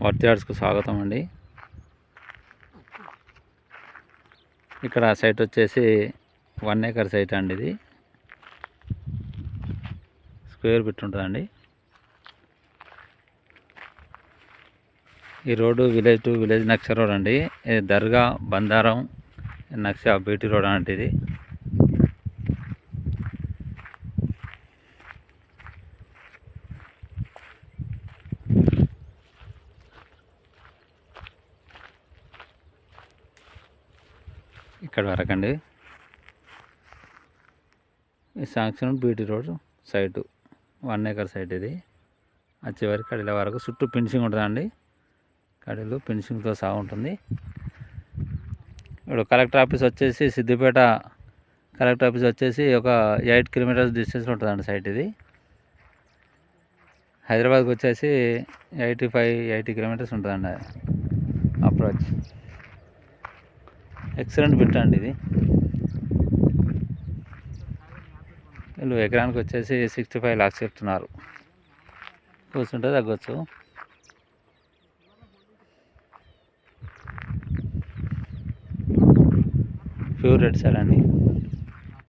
Worth యార్డ్స్కు స్వాగతం అండి. ఇక్కడ సైట్ వచ్చేసి 1 acre సైట్ అండి. ఇది స్క్వేర్ ఫీట్ ఉంటుందండి. ఈ రోడ్డు విలేజ్ టు విలేజ్ నక్ష రోడ్ అండి. ఇది దర్గా బందారం నక్ష బీటీ రోడ్ అంటే ఇది. ఇక్కడ వరకు అండి. ఈ sanction BT road site 1 acre site ఇది. వచ్చే వరకు కడిల వరకు చుట్టూ ఫినిషింగ్ ఉంటుందండి. కడీలు ఫినిషింగ్తో సహా ఉంటుంది. ఇప్పుడు కలెక్టర్ ఆఫీస్ వచ్చేసి సిద్దిపేట కలెక్టర్ ఆఫీస్ వచ్చేసి ఒక 8 kilometers డిస్టెన్స్లో ఉంటుందండి సైట్ ఇది. హైదరాబాద్కి వచ్చేసి 80 kilometers ఉంటుందండి అప్రోచ్. ఎక్సలెంట్ బిట్ అండి ఇది. వీళ్ళు ఎకరానికి వచ్చేసి 65 lakhs చెప్తున్నారు. కూర్చుంటే తగ్గొచ్చు. ప్యూర్ రెడ్ సాయిల్ అండి.